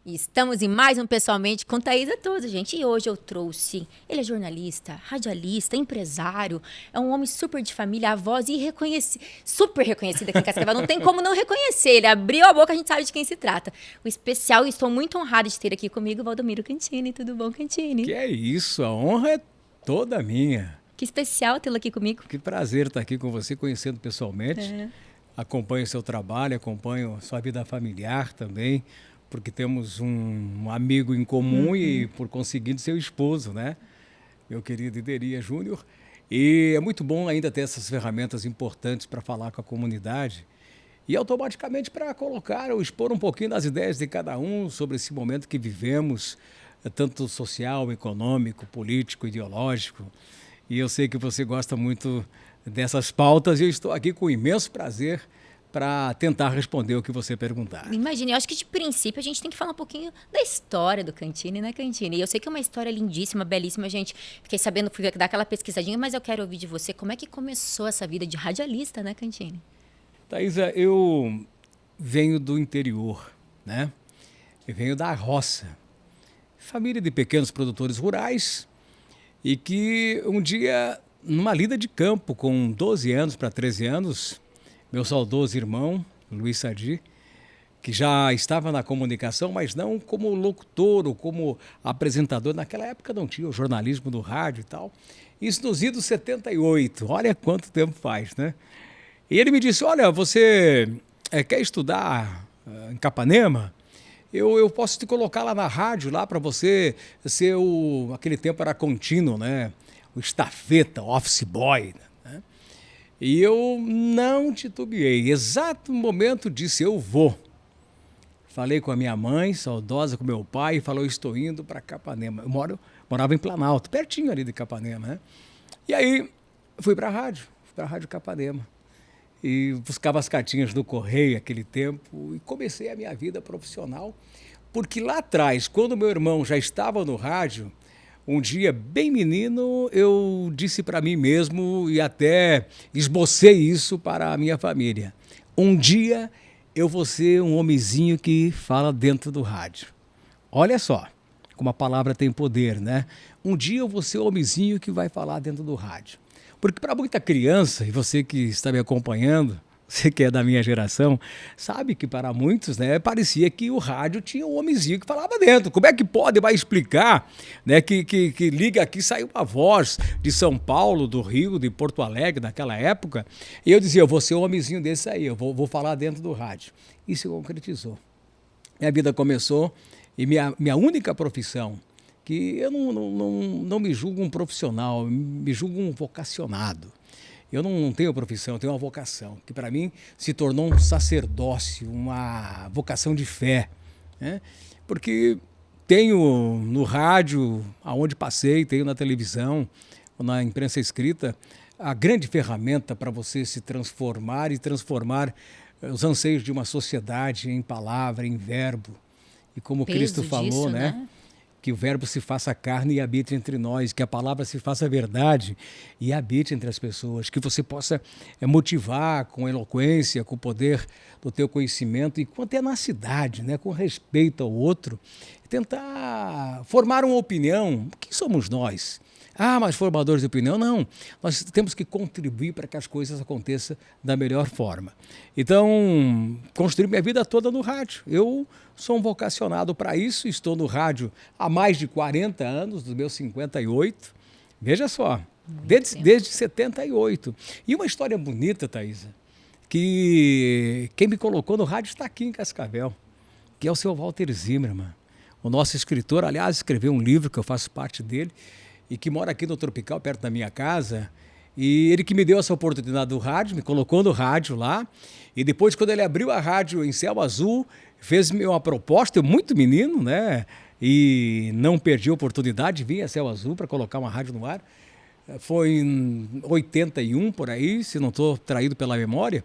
E estamos em mais um Pessoalmente com Thaisa Toso, gente. E hoje eu trouxe... Ele é jornalista, radialista, empresário. É um homem super de família, a voz super reconhecida aqui em Cascavel. Não tem como não reconhecer. Ele abriu a boca, a gente sabe de quem se trata. O especial, e estou muito honrada de ter aqui comigo o Valdomiro Cantini. Tudo bom, Cantini? Que é isso, a honra é toda minha. Que especial tê-lo aqui comigo. Que prazer estar aqui com você, conhecendo pessoalmente. É. Acompanho seu trabalho, acompanho sua vida familiar também, porque temos um amigo em comum e, por conseguinte, seu esposo, né? Meu querido Ideria Júnior. E é muito bom ainda ter essas ferramentas importantes para falar com a comunidade e automaticamente para colocar ou expor um pouquinho das ideias de cada um sobre esse momento que vivemos, tanto social, econômico, político, ideológico. E eu sei que você gosta muito dessas pautas e eu estou aqui com imenso prazer para tentar responder o que você perguntar. Imagina, eu acho que de princípio a gente tem que falar um pouquinho da história do Cantini, né, Cantini? E eu sei que é uma história lindíssima, belíssima, gente. Fiquei sabendo, fui dar aquela pesquisadinha, mas eu quero ouvir de você como é que começou essa vida de radialista, né, Cantini? Thaisa, eu venho do interior, né? Eu venho da roça. Família de pequenos produtores rurais e que um dia, numa lida de campo com 12 anos para 13 anos, meu saudoso irmão, Luiz Sadi, que já estava na comunicação, mas não como locutor ou como apresentador. Naquela época não tinha o jornalismo do rádio e tal. Isso nos idos 78. Olha quanto tempo faz, né? E ele me disse, olha, você quer estudar em Capanema? Eu posso te colocar lá na rádio, lá para você ser aquele tempo era contínuo, né? O estafeta, o office boy, né? E eu não titubeei. Exato momento disse, eu vou. Falei com a minha mãe, saudosa, com meu pai, e falou, estou indo para Capanema. Morava em Planalto, pertinho ali de Capanema, né? E aí fui para a Rádio Capanema. E buscava as cartinhas do correio aquele tempo e comecei a minha vida profissional. Porque lá atrás, quando meu irmão já estava no rádio, um dia, bem menino, eu disse para mim mesmo e até esbocei isso para a minha família. Um dia eu vou ser um homenzinho que fala dentro do rádio. Olha só como a palavra tem poder, né? Um dia eu vou ser o homenzinho que vai falar dentro do rádio. Porque para muita criança, e você que está me acompanhando, você que é da minha geração, sabe que para muitos, né, parecia que o rádio tinha um homenzinho que falava dentro. Como é que pode, vai explicar, né, que liga aqui, saiu uma voz de São Paulo, do Rio, de Porto Alegre, naquela época, e eu dizia, eu vou ser um homenzinho desse aí, eu vou falar dentro do rádio. Isso se concretizou. Minha vida começou e minha única profissão, que eu não me julgo um profissional, me julgo um vocacionado. Eu não tenho profissão, eu tenho uma vocação, que para mim se tornou um sacerdócio, uma vocação de fé, né? Porque tenho no rádio, aonde passei, tenho na televisão, na imprensa escrita, a grande ferramenta para você se transformar e transformar os anseios de uma sociedade em palavra, em verbo. E como Cristo falou, disso, né? Que o verbo se faça carne e habite entre nós, que a palavra se faça verdade e habite entre as pessoas, que você possa motivar com eloquência, com o poder do teu conhecimento e com a tenacidade, né, com respeito ao outro, tentar formar uma opinião. Quem somos nós? Ah, mas formadores de opinião? Não, nós temos que contribuir para que as coisas aconteçam da melhor forma. Então, construí minha vida toda no rádio. Eu sou um vocacionado para isso, estou no rádio há mais de 40 anos, dos meus 58. Veja só, desde 78. E uma história bonita, Thaisa, que quem me colocou no rádio está aqui em Cascavel, que é o seu Walter Zimmermann. O nosso escritor, aliás, escreveu um livro que eu faço parte dele, e que mora aqui no Tropical, perto da minha casa, e ele que me deu essa oportunidade do rádio, me colocou no rádio lá, e depois quando ele abriu a rádio em Céu Azul, fez-me uma proposta, eu muito menino, né, e não perdi a oportunidade, vim a Céu Azul para colocar uma rádio no ar, foi em 81 por aí, se não estou traído pela memória,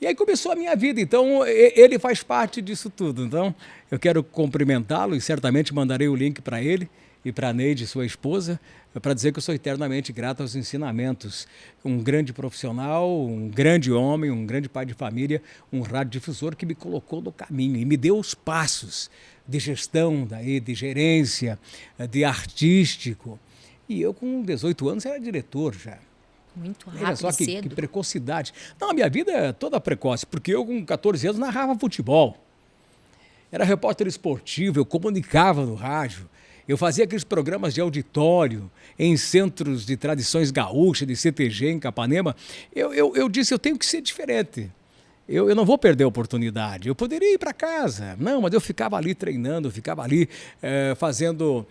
e aí começou a minha vida, então ele faz parte disso tudo, então eu quero cumprimentá-lo e certamente mandarei o link para ele, e para a Neide, sua esposa, para dizer que eu sou eternamente grato aos ensinamentos. Um grande profissional, um grande homem, um grande pai de família, um radiodifusor que me colocou no caminho e me deu os passos de gestão, daí, de gerência, de artístico. E eu, com 18 anos, era diretor já. Muito Olha rápido só e que cedo. precocidade. Não, a minha vida é toda precoce, porque eu, com 14 anos, narrava futebol. Era repórter esportivo, eu comunicava no rádio. Eu fazia aqueles programas de auditório em centros de tradições gaúchas, de CTG em Capanema. Eu disse, eu tenho que ser diferente. Eu não vou perder a oportunidade. Eu poderia ir para casa. Não, mas eu ficava ali treinando, eu ficava ali fazendo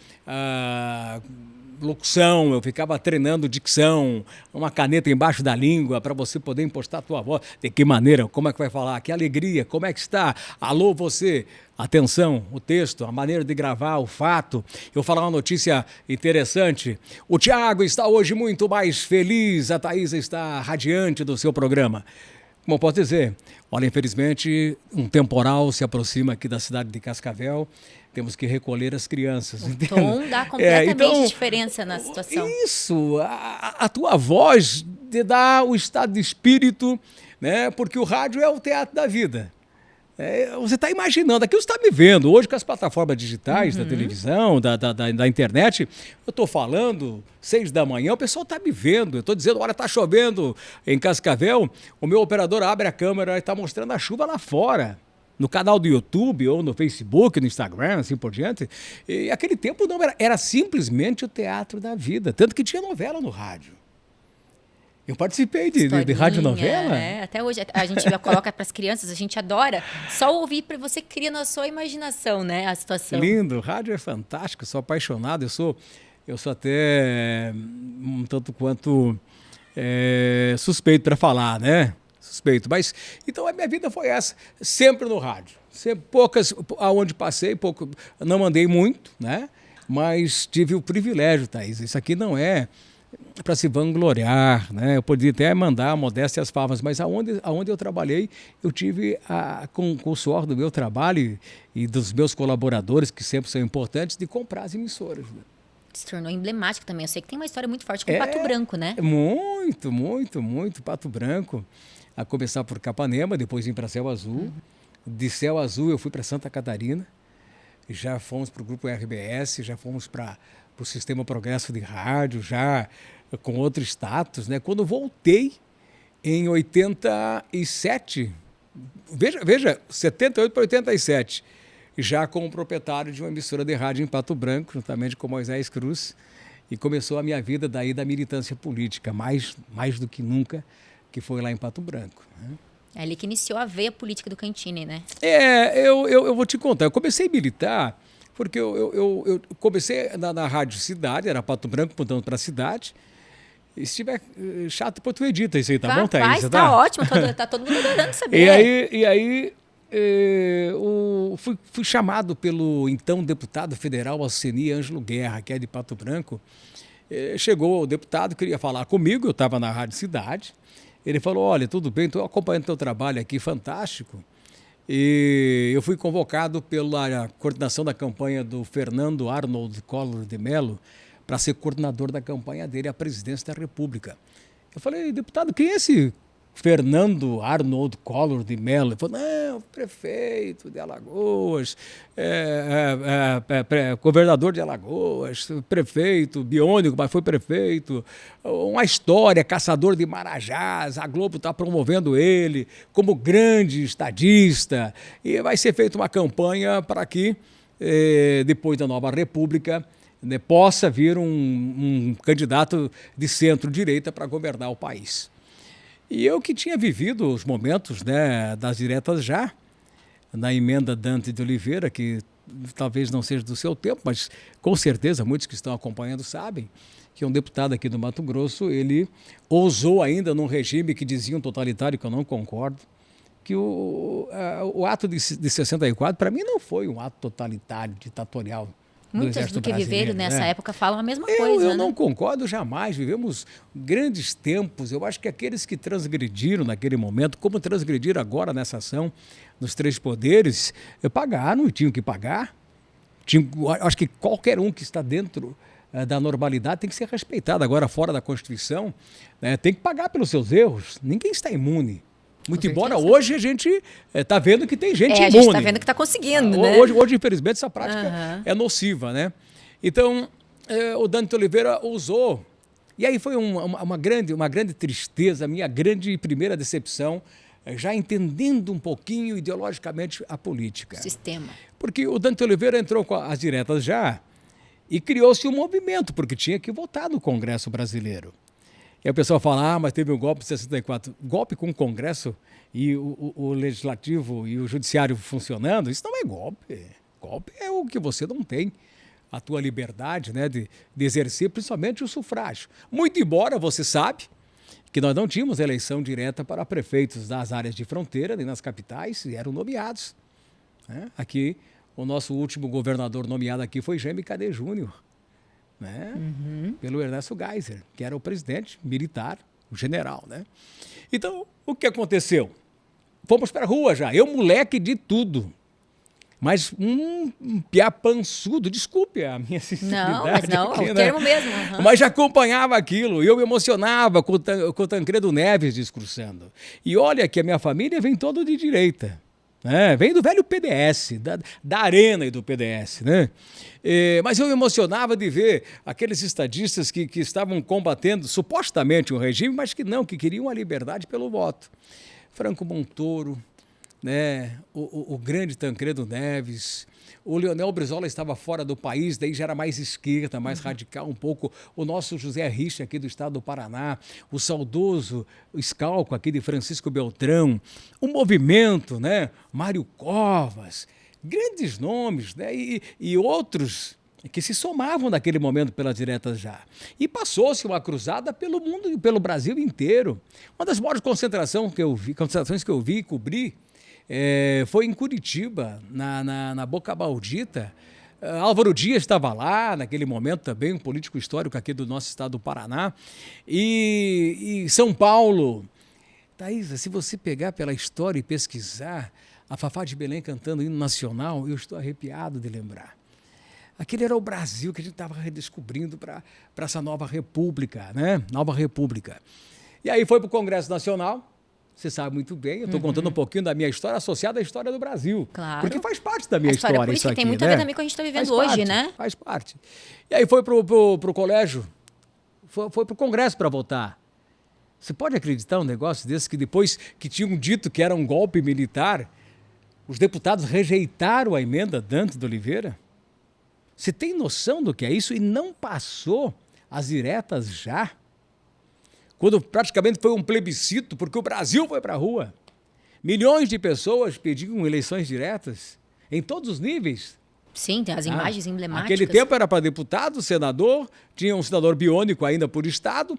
locução, eu ficava treinando dicção, uma caneta embaixo da língua para você poder impostar a tua voz. De que maneira? Como é que vai falar? Que alegria? Como é que está? Alô, você? Atenção, o texto, a maneira de gravar, o fato. Eu vou falar uma notícia interessante. O Tiago está hoje muito mais feliz, a Thaisa está radiante do seu programa. Como eu posso dizer? Olha, infelizmente, um temporal se aproxima aqui da cidade de Cascavel. Temos que recolher as crianças. O tom dá completamente diferença na situação. Isso, a tua voz te dá o estado de espírito, né? Porque o rádio é o teatro da vida. Você está imaginando, aqui você está me vendo, hoje com as plataformas digitais, da televisão, da internet, eu estou falando, 6 da manhã, o pessoal está me vendo, eu estou dizendo, olha, está chovendo em Cascavel, o meu operador abre a câmera e está mostrando a chuva lá fora, no canal do YouTube, ou no Facebook, no Instagram, assim por diante, e aquele tempo não era simplesmente o teatro da vida, tanto que tinha novela no rádio. Eu participei de radionovela. Até hoje a gente coloca para as crianças, a gente adora só ouvir para você cria na sua imaginação, né, a situação. Lindo, rádio é fantástico, sou apaixonado, eu sou até um tanto quanto suspeito para falar, né? Suspeito, mas então a minha vida foi essa, sempre no rádio, sempre, poucas, aonde passei, pouco, não andei muito, né? Mas tive o privilégio, Thaís, isso aqui não é para se vangloriar, né? Eu podia até mandar a modéstia as favas, mas aonde eu trabalhei, eu tive, com o suor do meu trabalho e dos meus colaboradores, que sempre são importantes, de comprar as emissoras. Né? Se tornou emblemático também. Eu sei que tem uma história muito forte com o Pato Branco, né? Muito, muito, muito. Pato Branco, a começar por Capanema, depois vim para Céu Azul. De Céu Azul eu fui para Santa Catarina, já fomos para o Grupo RBS, já fomos para o Sistema Progresso de Rádio, já com outro status, né? Quando voltei em 87, veja, 78 para 87, já como proprietário de uma emissora de rádio em Pato Branco, juntamente com Moisés Cruz, e começou a minha vida daí da militância política, mais do que nunca, que foi lá em Pato Branco. Né? É ali que iniciou a veia política do Cantini, né? Eu vou te contar, eu comecei a militar porque eu comecei na Rádio Cidade, era Pato Branco, mudando para a cidade. E se tiver chato, depois tu edita isso aí, tá bom, Thaís? Tá ótimo, tá todo mundo adorando saber. E aí fui chamado pelo então deputado federal Alceni Ângelo Guerra, que é de Pato Branco. Chegou o deputado, queria falar comigo, eu estava na Rádio Cidade. Ele falou, olha, tudo bem, estou acompanhando teu trabalho aqui, fantástico. E eu fui convocado pela coordenação da campanha do Fernando Arnold Collor de Mello para ser coordenador da campanha dele à presidência da República. Eu falei, deputado, quem é esse Fernando Arnold Collor de Mello? Ele falou, não, prefeito de Alagoas, governador de Alagoas, prefeito, biônico, mas foi prefeito, uma história, caçador de marajás, a Globo está promovendo ele como grande estadista, e vai ser feita uma campanha para que, depois da nova República, possa vir um candidato de centro-direita para governar o país. E eu que tinha vivido os momentos, né, das diretas já, na emenda Dante de Oliveira, que talvez não seja do seu tempo, mas com certeza muitos que estão acompanhando sabem, que um deputado aqui do Mato Grosso, ele ousou ainda num regime que diziam totalitário, que eu não concordo, que o ato de 64, para mim, não foi um ato totalitário, ditatorial. Muitos do que viveram nessa época falam a mesma coisa. Eu não concordo jamais. Vivemos grandes tempos. Eu acho que aqueles que transgrediram naquele momento, como transgrediram agora nessa ação, nos 3 poderes, pagaram e tinham que pagar. Acho que qualquer um que está dentro da normalidade tem que ser respeitado. Agora, fora da Constituição, tem que pagar pelos seus erros. Ninguém está imune. Muito embora hoje a gente está vendo que tem gente imune. A gente está vendo que está conseguindo, né? Hoje, infelizmente, essa prática é nociva, né? Então, o Dante Oliveira usou. E aí foi uma grande tristeza, a minha grande primeira decepção, já entendendo um pouquinho ideologicamente a política. O sistema. Porque o Dante Oliveira entrou com as diretas já e criou-se um movimento, porque tinha que votar no Congresso brasileiro. E aí o pessoal fala, mas teve um golpe de 64. Golpe com o Congresso e o Legislativo e o Judiciário funcionando, isso não é golpe. Golpe é o que você não tem. A tua liberdade, né, de exercer principalmente o sufrágio. Muito embora você sabe que nós não tínhamos eleição direta para prefeitos das áreas de fronteira, nem nas capitais, e eram nomeados. Né? Aqui, o nosso último governador nomeado aqui foi Jaime Cadê Júnior, né? Pelo Ernesto Geisel, que era o presidente militar, o general. Né? Então, o que aconteceu? Fomos para a rua já, eu moleque de tudo. Mas um piá pançudo, desculpe a minha sinceridade. Não, aqui, é o termo mesmo. Mas já acompanhava aquilo, e eu me emocionava com o Tancredo Neves discursando. E olha que a minha família vem toda de direita, né? Vem do velho PDS, da arena e do PDS. Né? Mas eu me emocionava de ver aqueles estadistas que estavam combatendo supostamente um regime, mas que queriam a liberdade pelo voto. Franco Montoro, né? O grande Tancredo Neves, o Leonel Brizola estava fora do país, daí já era mais esquerda, mais radical um pouco, o nosso José Richa aqui do estado do Paraná, o saudoso Scalco aqui de Francisco Beltrão, o movimento, né? Mário Covas, grandes nomes, né? E outros que se somavam naquele momento pelas diretas já. E passou-se uma cruzada pelo mundo e pelo Brasil inteiro. Uma das maiores concentrações que eu vi e cobri, foi em Curitiba, na Boca Maldita. Álvaro Dias estava lá, naquele momento também, um político histórico aqui do nosso estado do Paraná. E São Paulo. Thaisa, se você pegar pela história e pesquisar, a Fafá de Belém cantando o hino nacional, eu estou arrepiado de lembrar. Aquele era o Brasil que a gente estava redescobrindo para essa nova república, né? Nova república. E aí foi para o Congresso Nacional. Você sabe muito bem, eu estou contando um pouquinho da minha história associada à história do Brasil. Claro. Porque faz parte da minha história isso aqui, tem muito a ver também com o que a gente está vivendo hoje, né? Faz parte. E aí foi pro colégio, foi pro Congresso para votar. Você pode acreditar um negócio desse que depois que tinham dito que era um golpe militar, os deputados rejeitaram a emenda Dante de Oliveira? Você tem noção do que é isso? E não passou as diretas já? Quando praticamente foi um plebiscito, porque o Brasil foi para a rua. Milhões de pessoas pediam eleições diretas, em todos os níveis. Sim, tem as imagens emblemáticas. Naquele tempo era para deputado, senador, tinha um senador biônico ainda por estado,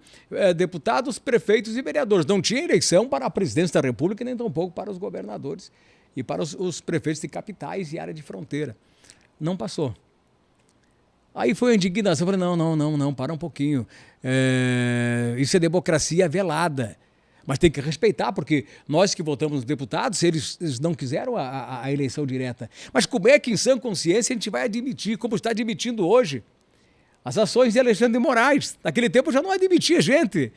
deputados, prefeitos e vereadores. Não tinha eleição para a presidência da República, nem tampouco para os governadores e para os prefeitos de capitais e área de fronteira. Não passou. Aí foi a indignação, eu falei, não, para um pouquinho. Isso é democracia velada. Mas tem que respeitar, porque nós que votamos nos deputados, eles não quiseram a eleição direta. Mas como é que em sã consciência a gente vai admitir, como está admitindo hoje, as ações de Alexandre de Moraes? Naquele tempo já não admitia gente.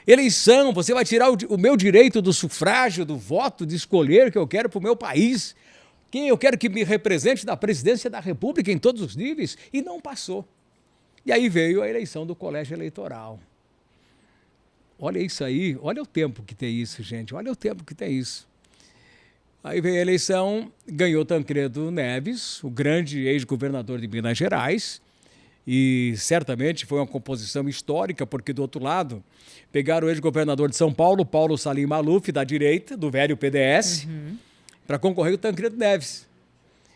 Eleição, você vai tirar o meu direito do sufrágio, do voto, de escolher o que eu quero para o meu país, quem eu quero que me represente na presidência da República em todos os níveis, e não passou. E aí veio a eleição do colégio eleitoral. Olha isso aí, olha o tempo que tem isso, gente, olha o tempo que tem isso. Aí veio a eleição, ganhou Tancredo Neves, o grande ex-governador de Minas Gerais, e certamente foi uma composição histórica, porque do outro lado pegaram o ex-governador de São Paulo, Paulo Salim Maluf, da direita, do velho PDS, para concorrer o Tancredo Neves.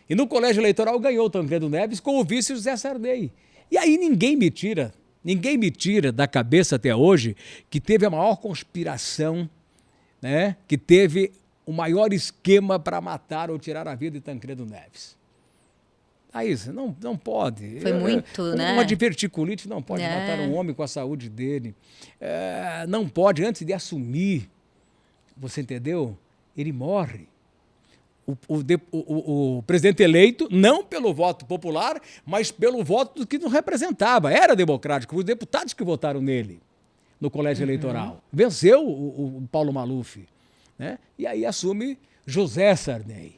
E no colégio eleitoral ganhou o Tancredo Neves com o vice José Sarney. E aí ninguém me tira da cabeça até hoje que teve a maior conspiração, né? Que teve o maior esquema para matar ou tirar a vida de Tancredo Neves. Isso não pode. Foi muito, né? Uma diverticulite não pode matar um homem com a saúde dele. Não pode, antes de assumir, você entendeu? Ele morre. O presidente eleito, não pelo voto popular, mas pelo voto que nos representava. Era democrático, os deputados que votaram nele no colégio eleitoral. Venceu o Paulo Maluf. né? E aí assume José Sarney.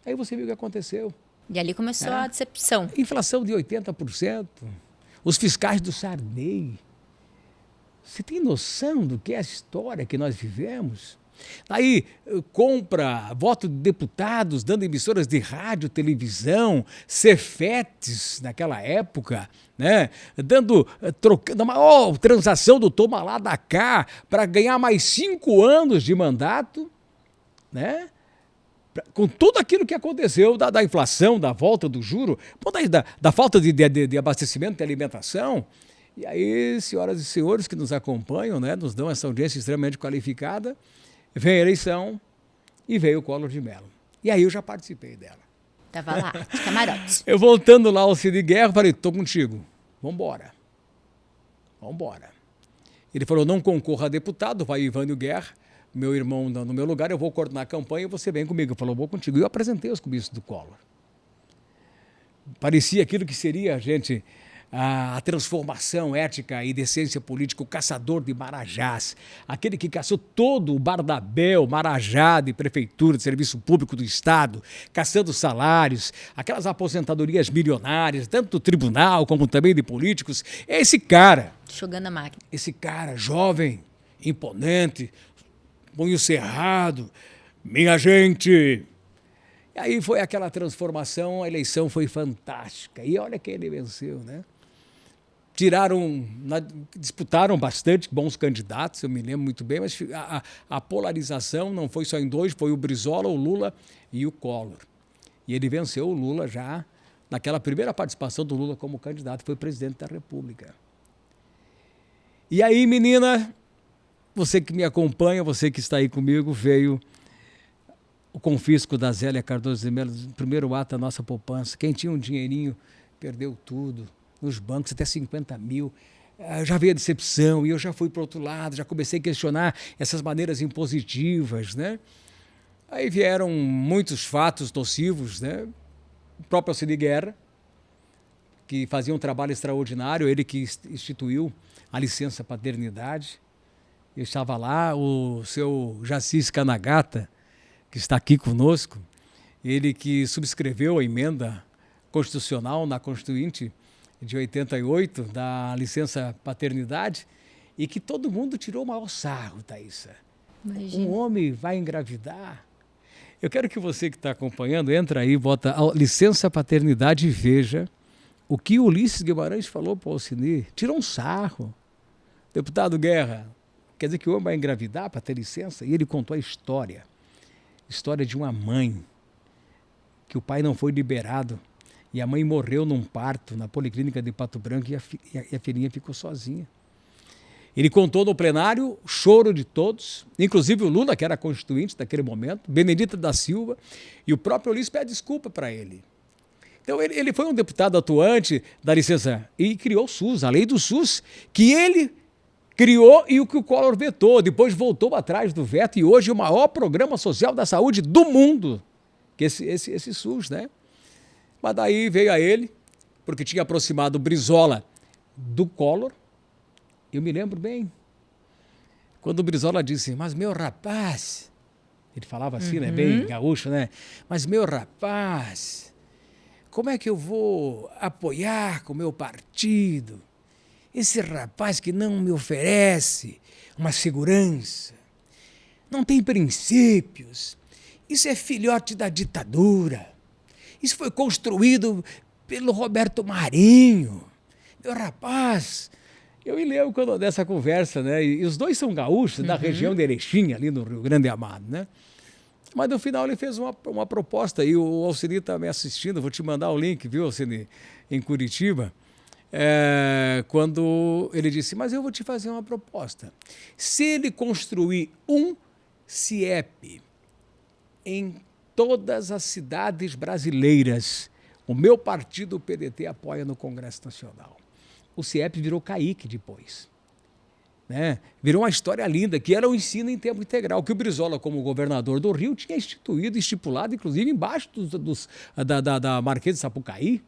Aí você viu o que aconteceu. E ali começou a decepção. Inflação de 80%. Os fiscais do Sarney. Você tem noção do que é a história que nós vivemos? Aí compra voto de deputados, dando emissoras de rádio, televisão, Cefetes naquela época, né? Trocando a maior transação do toma lá da cá para ganhar mais 5 anos de mandato, né? Com tudo aquilo que aconteceu da inflação, da volta do juro, da falta de abastecimento de alimentação. E aí, senhoras e senhores que nos acompanham, né, nos dão essa audiência extremamente qualificada, vem a eleição e veio o Collor de Mello. E aí eu já participei dela. Tava lá, de camarote. Eu voltando lá ao Cid Guerra, falei, tô contigo, vambora. Ele falou, não concorra a deputado, vai Ivânio Guerra, meu irmão no meu lugar, eu vou coordenar a campanha e você vem comigo. Ele falou, vou contigo. E eu apresentei os comícios do Collor. Parecia aquilo que seria, gente, a transformação ética e decência política, o caçador de marajás, aquele que caçou todo o Bardabel, Marajá de prefeitura, de serviço público do Estado, caçando salários, aquelas aposentadorias milionárias, tanto do tribunal como também de políticos. É esse cara. Jogando a máquina. Esse cara jovem, imponente, punho cerrado, minha gente. E aí foi aquela transformação, a eleição foi fantástica. E olha quem ele venceu, né? Disputaram bastante bons candidatos, eu me lembro muito bem, mas a polarização não foi só em 2, foi o Brizola, o Lula e o Collor. E ele venceu o Lula já naquela primeira participação do Lula como candidato, foi presidente da República. E aí, menina, você que me acompanha, você que está aí comigo, veio o confisco da Zélia Cardoso de Mello, no primeiro ato da nossa poupança. Quem tinha um dinheirinho perdeu tudo. Nos bancos, até 50 mil. Já veio a decepção e eu já fui para o outro lado, já comecei a questionar essas maneiras impositivas, né? Aí vieram muitos fatos nocivos, né? O próprio Cid Guerra, que fazia um trabalho extraordinário, ele que instituiu a licença paternidade. Eu estava lá, o seu Jacis Kanagata, que está aqui conosco, ele que subscreveu a emenda constitucional na Constituinte de 88, da licença paternidade, e que todo mundo tirou o maior sarro, Thaísa. Imagina. Um homem vai engravidar. Eu quero que você que está acompanhando, entra aí, bota a licença paternidade e veja o que Ulisses Guimarães falou para o Alcine. Tirou um sarro. Deputado Guerra, quer dizer que o homem vai engravidar para ter licença? E ele contou a história de uma mãe, que o pai não foi liberado, e a mãe morreu num parto na Policlínica de Pato Branco e a filhinha ficou sozinha. Ele contou no plenário, choro de todos, inclusive o Lula, que era constituinte naquele momento, Benedita da Silva, e o próprio Ulisses pede desculpa para ele. Então ele foi um deputado atuante da licença e criou o SUS, a lei do SUS, que ele criou e o que o Collor vetou, depois voltou atrás do veto e hoje é o maior programa social da saúde do mundo, que esse SUS, né? Mas daí veio a ele, porque tinha aproximado o Brizola do Collor. Eu me lembro bem, quando o Brizola disse, mas meu rapaz, ele falava assim, né, bem gaúcho, né? Mas meu rapaz, como é que eu vou apoiar com o meu partido esse rapaz que não me oferece uma segurança, não tem princípios, isso é filhote da ditadura. Isso foi construído pelo Roberto Marinho. Meu rapaz, eu me lembro dessa conversa, né? E os dois são gaúchos, da região de Erechim, ali no Rio Grande Amado, né? Mas no final ele fez uma proposta, e o Alcine está me assistindo, vou te mandar o link, viu, Alcine, em Curitiba, quando ele disse, mas eu vou te fazer uma proposta. Se ele construir um CIEP em todas as cidades brasileiras, o meu partido, o PDT, apoia no Congresso Nacional. O CIEP virou CAIC depois, né? Virou uma história linda, que era o ensino em tempo integral, que o Brizola, como governador do Rio, tinha instituído, estipulado, inclusive embaixo da Marquês de Sapucaí.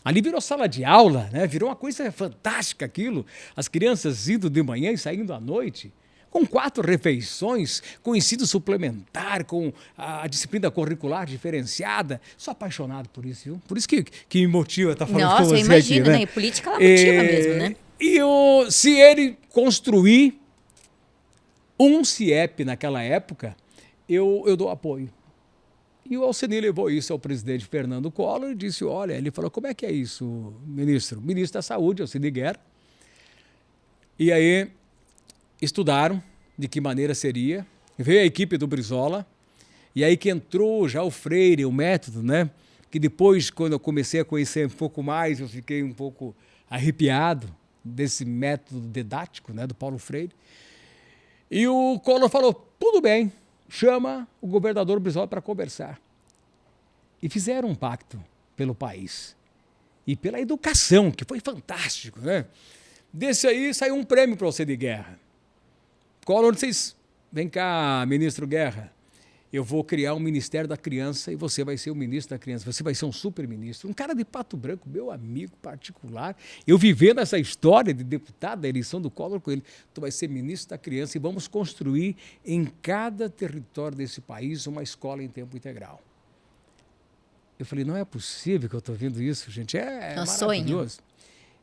Ali virou sala de aula, né? Virou uma coisa fantástica aquilo. As crianças indo de manhã e saindo à noite. com 4 refeições, com ensino suplementar, com a disciplina curricular diferenciada. Sou apaixonado por isso, viu? Por isso que me motiva estar falando com você eu imagino, aqui, né? E política, ela motiva mesmo, né? E se ele construir um CIEP naquela época, eu dou apoio. E o Alcenir levou isso ao presidente Fernando Collor e disse, olha, ele falou, como é que é isso, ministro? Ministro da Saúde, Alcenir Guerra. E aí estudaram de que maneira seria. Veio a equipe do Brizola, e aí que entrou já o Freire, o método, né? Que depois, quando eu comecei a conhecer um pouco mais, eu fiquei um pouco arrepiado desse método didático, né, do Paulo Freire. E o Collor falou, tudo bem, chama o governador Brizola para conversar. E fizeram um pacto pelo país. E pela educação, que foi fantástico, né? Desse aí saiu um prêmio para você de Guerra. Collor disse, vem cá, ministro Guerra, eu vou criar um Ministério da Criança e você vai ser o ministro da Criança, você vai ser um super-ministro. Um cara de Pato Branco, meu amigo particular, eu vivendo essa história de deputado, da eleição do Collor com ele, tu vai ser ministro da Criança e vamos construir em cada território desse país uma escola em tempo integral. Eu falei, não é possível que eu estou vendo isso, gente, é maravilhoso. Sonho.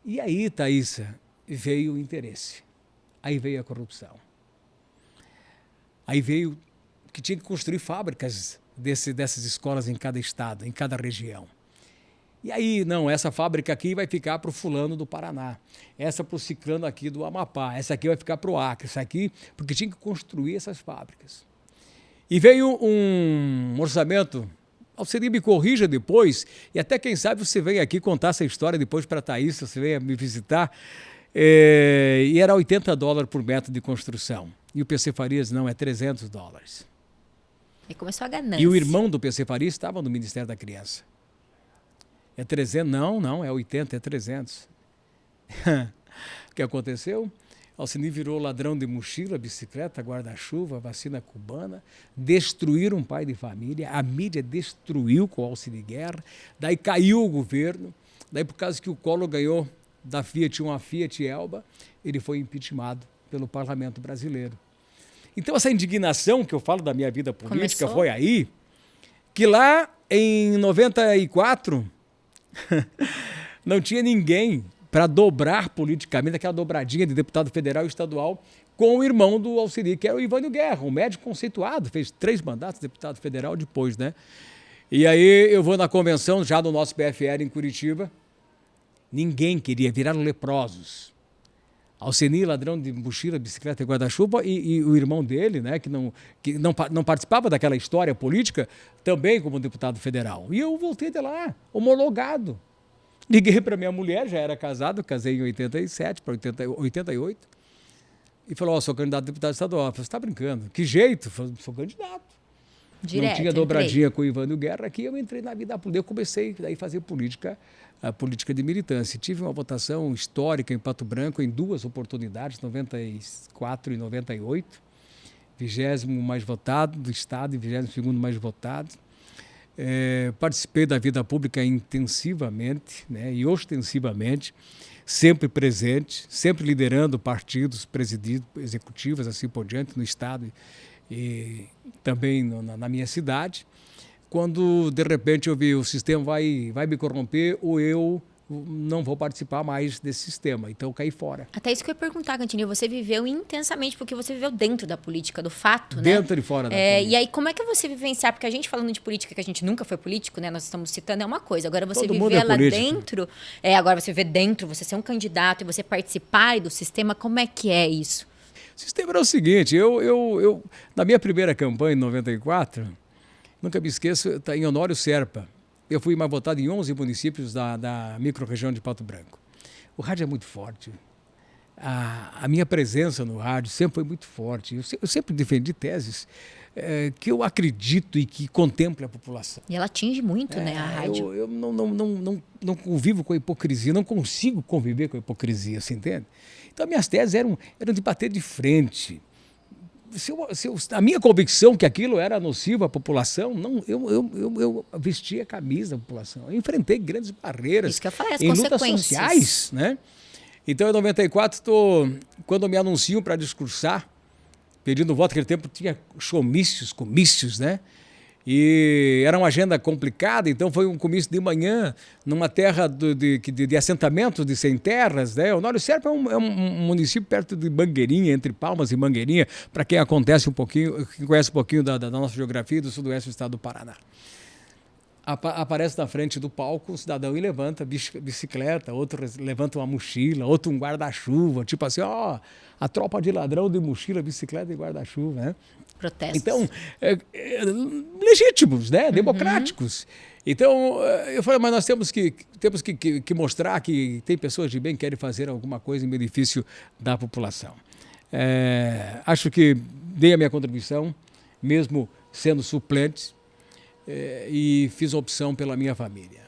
E aí, Thaísa, veio o interesse, aí veio a corrupção, aí veio que tinha que construir fábricas dessas escolas em cada estado, em cada região. E aí, não, essa fábrica aqui vai ficar para o fulano do Paraná, essa para o ciclano aqui do Amapá, essa aqui vai ficar para o Acre, essa aqui, porque tinha que construir essas fábricas. E veio um orçamento, Alcenir me corrija depois, e até quem sabe você vem aqui contar essa história depois para a Thaís, você venha me visitar, e era $80 por metro de construção. E o PC Farias, não, é $300. E começou a ganância. E o irmão do PC Farias estava no Ministério da Criança. É 300? Não, é 80, é 300. O que aconteceu? Alcenir virou ladrão de mochila, bicicleta, guarda-chuva, vacina cubana, destruíram um pai de família, a mídia destruiu com o Alcenir Guerra, daí caiu o governo, daí por causa que o Collor ganhou da Fiat uma Fiat Elba, ele foi impeachmentado pelo parlamento brasileiro. Então essa indignação que eu falo da minha vida política foi aí, que lá em 94 não tinha ninguém para dobrar politicamente aquela dobradinha de deputado federal e estadual com o irmão do Alcenir, que era o Ivânio Guerra, um médico conceituado, fez 3 mandatos de deputado federal depois, né? E aí eu vou na convenção já do nosso PFL em Curitiba, ninguém queria, viraram leprosos. Alcenir, ladrão de mochila, bicicleta e guarda-chuva, e o irmão dele, né, que não participava daquela história política, também como deputado federal. E eu voltei de lá, homologado. Liguei para minha mulher, já era casado, casei em 87 para 88, e falou, sou candidato a deputado estadual. Eu falei, você está brincando? Que jeito? Eu falei, sou candidato. Direto, não tinha dobradinha com o Ivânio Guerra aqui, eu entrei na vida política, eu comecei daí a fazer a política de militância. Tive uma votação histórica em Pato Branco em 2 oportunidades, 94 e 98, 20º mais votado do estado e 22º mais votado. Participei da vida pública intensivamente, né, e ostensivamente, sempre presente, sempre liderando partidos, presididos, executivos, assim por diante, no estado e também na minha cidade. Quando, de repente, eu vi o sistema vai me corromper ou eu não vou participar mais desse sistema. Então, eu caí fora. Até isso que eu ia perguntar, Cantini. Você viveu intensamente, porque você viveu dentro da política, do fato, né? Dentro e fora da política. E aí, como é que você vivenciar? Porque a gente falando de política, que a gente nunca foi político, né? Nós estamos citando, é uma coisa. Agora, você viver lá dentro... agora, você viver dentro, você ser um candidato e você participar do sistema, como é que é isso? O sistema era o seguinte, eu na minha primeira campanha, em 94, nunca me esqueço, em Honório Serpa, eu fui mais votado em 11 municípios da micro-região de Pato Branco. O rádio é muito forte. A minha presença no rádio sempre foi muito forte. Eu sempre defendi teses que eu acredito e que contemplem a população. E ela atinge muito, né, a rádio. Eu não convivo com a hipocrisia, não consigo conviver com a hipocrisia, você entende? Então, minhas teses eram de bater de frente. A minha convicção que aquilo era nocivo à população, eu vestia a camisa da população. Eu enfrentei grandes barreiras. Isso que eu falei, as em consequências. Lutas sociais, né? Então, em 94, quando me anunciam para discursar pedindo voto. Naquele tempo tinha showmícios, comícios, né? E era uma agenda complicada, então foi um comício de manhã numa terra de assentamento de sem terras, né? O Honório Serpa é um município perto de Mangueirinha, entre Palmas e Mangueirinha, para quem conhece um pouquinho da nossa geografia do sudoeste do estado do Paraná. Aparece na frente do palco um cidadão e levanta bicicleta, outro levanta uma mochila, outro um guarda-chuva, tipo assim, ó, a tropa de ladrão de mochila, bicicleta e guarda-chuva, né? Protestos. Então, legítimos, né? Democráticos. Então, eu falei, mas nós temos que mostrar que tem pessoas de bem que querem fazer alguma coisa em benefício da população. Acho que dei a minha contribuição, mesmo sendo suplente, e fiz a opção pela minha família.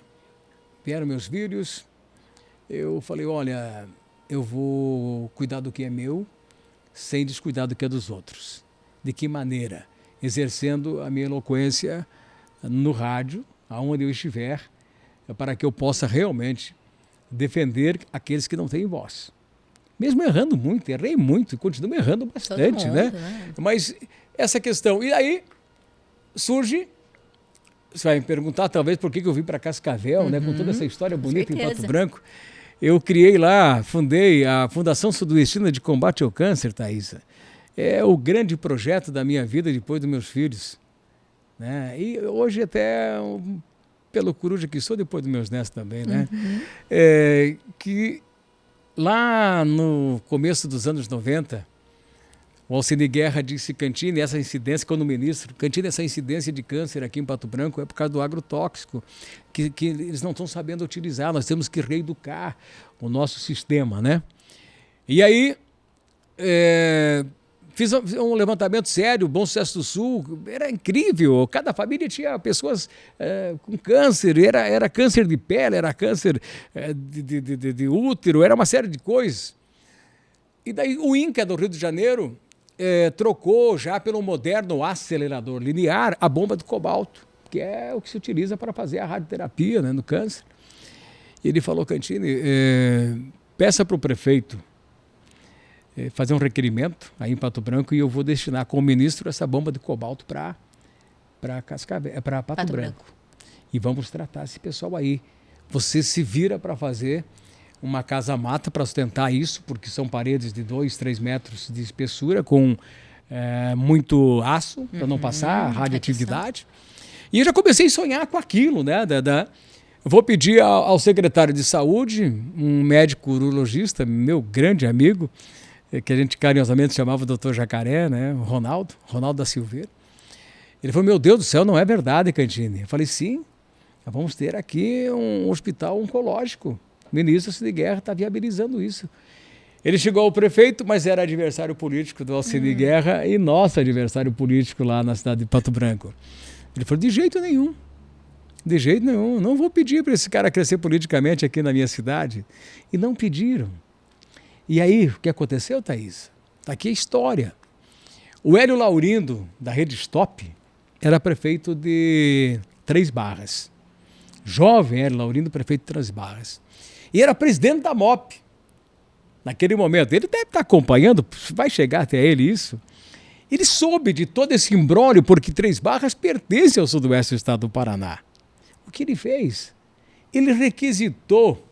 Vieram meus filhos, eu falei, olha, eu vou cuidar do que é meu, sem descuidar do que é dos outros. De que maneira? Exercendo a minha eloquência no rádio, aonde eu estiver, para que eu possa realmente defender aqueles que não têm voz. Mesmo errando muito, errei muito e continuo errando bastante, né? Mas essa questão. E aí surge, você vai me perguntar talvez por que eu vim para Cascavel, né? Com toda essa história bonita em Pato Branco. Eu criei lá, fundei a Fundação Sudoestina de Combate ao Câncer, Thaisa. É o grande projeto da minha vida depois dos meus filhos, né? E hoje até, pelo coruja que sou, depois dos meus netos também, né? Que lá no começo dos anos 90, o Alcine Guerra disse, Cantini, essa incidência, quando ministro, Cantini, essa incidência de câncer aqui em Pato Branco é por causa do agrotóxico, que eles não estão sabendo utilizar, nós temos que reeducar o nosso sistema, né? E aí, fiz um levantamento sério, Bom Sucesso do Sul, era incrível, cada família tinha pessoas com câncer, era câncer de pele, era câncer de útero, era uma série de coisas. E daí o INCA do Rio de Janeiro trocou já pelo moderno acelerador linear a bomba de cobalto, que é o que se utiliza para fazer a radioterapia, né, no câncer. E ele falou, Cantini, peça para o prefeito fazer um requerimento aí em Pato Branco e eu vou destinar como ministro essa bomba de cobalto para Pato Branco. E vamos tratar esse pessoal aí. Você se vira para fazer uma casa-mata para sustentar isso, porque são paredes de 2, 3 metros de espessura com muito aço para não passar radioatividade. E eu já comecei a sonhar com aquilo, né? Vou pedir ao secretário de saúde, um médico urologista, meu grande amigo, que a gente carinhosamente chamava Dr. Jacaré, né? Ronaldo da Silveira. Ele falou, meu Deus do céu, não é verdade, Cantini. Eu falei, sim, vamos ter aqui um hospital oncológico. O ministro de Guerra está viabilizando isso. Ele chegou ao prefeito, mas era adversário político do Alcine Guerra e nosso adversário político lá na cidade de Pato Branco. Ele falou, de jeito nenhum, não vou pedir para esse cara crescer politicamente aqui na minha cidade. E não pediram. E aí, o que aconteceu, Thaís? Está aqui a história. O Hélio Laurindo, da Rede Stop, era prefeito de Três Barras. Jovem Hélio Laurindo, prefeito de Três Barras. E era presidente da MOP. Naquele momento, ele deve estar acompanhando, vai chegar até ele isso. Ele soube de todo esse imbróglio, porque Três Barras pertence ao sudoeste do estado do Paraná. O que ele fez? Ele requisitou